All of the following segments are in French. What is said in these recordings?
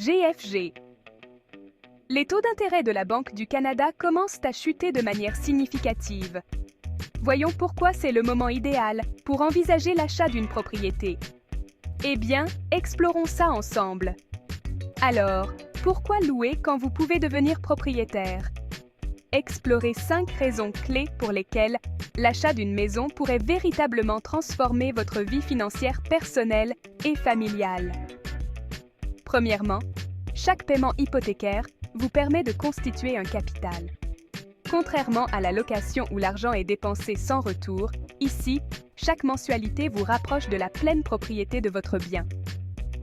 GFG. Les taux d'intérêt de la Banque du Canada commencent à chuter de manière significative. Voyons pourquoi c'est le moment idéal pour envisager l'achat d'une propriété. Eh bien, explorons ça ensemble. Alors, pourquoi louer quand vous pouvez devenir propriétaire? Explorez 5 raisons clés pour lesquelles l'achat d'une maison pourrait véritablement transformer votre vie financière personnelle et familiale. Premièrement, chaque paiement hypothécaire vous permet de constituer un capital. Contrairement à la location où l'argent est dépensé sans retour, ici, chaque mensualité vous rapproche de la pleine propriété de votre bien.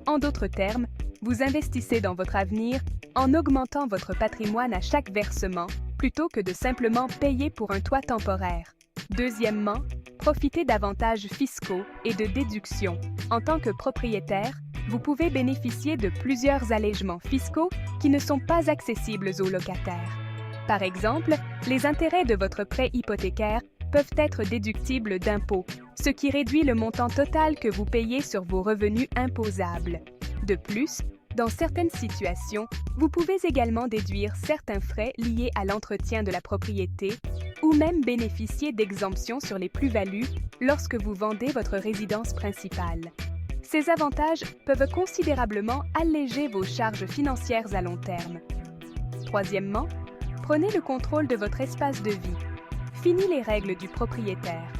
En d'autres termes, vous investissez dans votre avenir en augmentant votre patrimoine à chaque versement, plutôt que de simplement payer pour un toit temporaire. Deuxièmement, profitez d'avantages fiscaux et de déductions. En tant que propriétaire, vous pouvez bénéficier de plusieurs allégements fiscaux qui ne sont pas accessibles aux locataires. Par exemple, les intérêts de votre prêt hypothécaire peuvent être déductibles d'impôts, ce qui réduit le montant total que vous payez sur vos revenus imposables. De plus, dans certaines situations, vous pouvez également déduire certains frais liés à l'entretien de la propriété ou même bénéficier d'exemptions sur les plus-values lorsque vous vendez votre résidence principale. Ces avantages peuvent considérablement alléger vos charges financières à long terme. Troisièmement, prenez le contrôle de votre espace de vie. Fini les règles du propriétaire.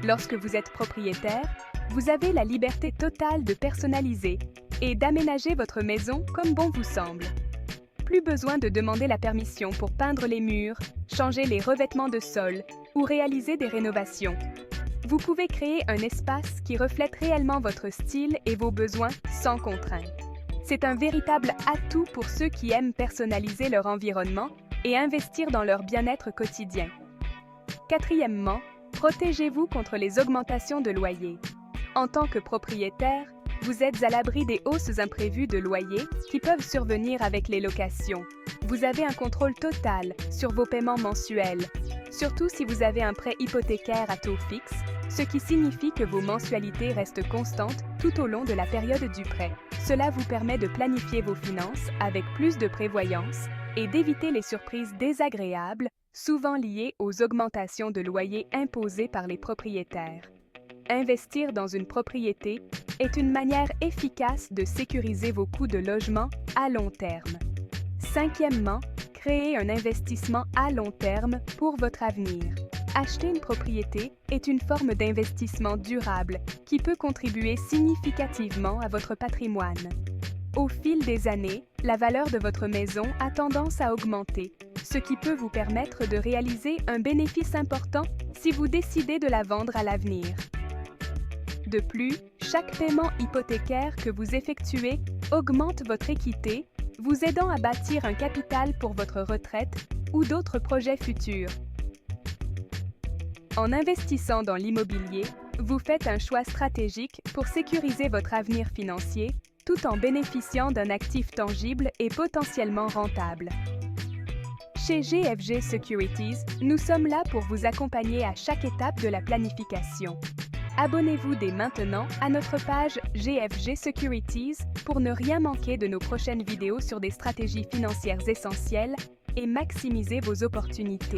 Lorsque vous êtes propriétaire, vous avez la liberté totale de personnaliser et d'aménager votre maison comme bon vous semble. Plus besoin de demander la permission pour peindre les murs, changer les revêtements de sol ou réaliser des rénovations. Vous pouvez créer un espace qui reflète réellement votre style et vos besoins sans contrainte. C'est un véritable atout pour ceux qui aiment personnaliser leur environnement et investir dans leur bien-être quotidien. Quatrièmement, protégez-vous contre les augmentations de loyer. En tant que propriétaire, vous êtes à l'abri des hausses imprévues de loyer qui peuvent survenir avec les locations. Vous avez un contrôle total sur vos paiements mensuels, surtout si vous avez un prêt hypothécaire à taux fixe, ce qui signifie que vos mensualités restent constantes tout au long de la période du prêt. Cela vous permet de planifier vos finances avec plus de prévoyance et d'éviter les surprises désagréables, souvent liées aux augmentations de loyer imposées par les propriétaires. Investir dans une propriété est une manière efficace de sécuriser vos coûts de logement à long terme. Cinquièmement, créez un investissement à long terme pour votre avenir. Acheter une propriété est une forme d'investissement durable qui peut contribuer significativement à votre patrimoine. Au fil des années, la valeur de votre maison a tendance à augmenter, ce qui peut vous permettre de réaliser un bénéfice important si vous décidez de la vendre à l'avenir. De plus, chaque paiement hypothécaire que vous effectuez augmente votre équité, vous aidant à bâtir un capital pour votre retraite ou d'autres projets futurs. En investissant dans l'immobilier, vous faites un choix stratégique pour sécuriser votre avenir financier tout en bénéficiant d'un actif tangible et potentiellement rentable. Chez GFG Securities, nous sommes là pour vous accompagner à chaque étape de la planification. Abonnez-vous dès maintenant à notre page GFG Securities pour ne rien manquer de nos prochaines vidéos sur des stratégies financières essentielles et maximiser vos opportunités.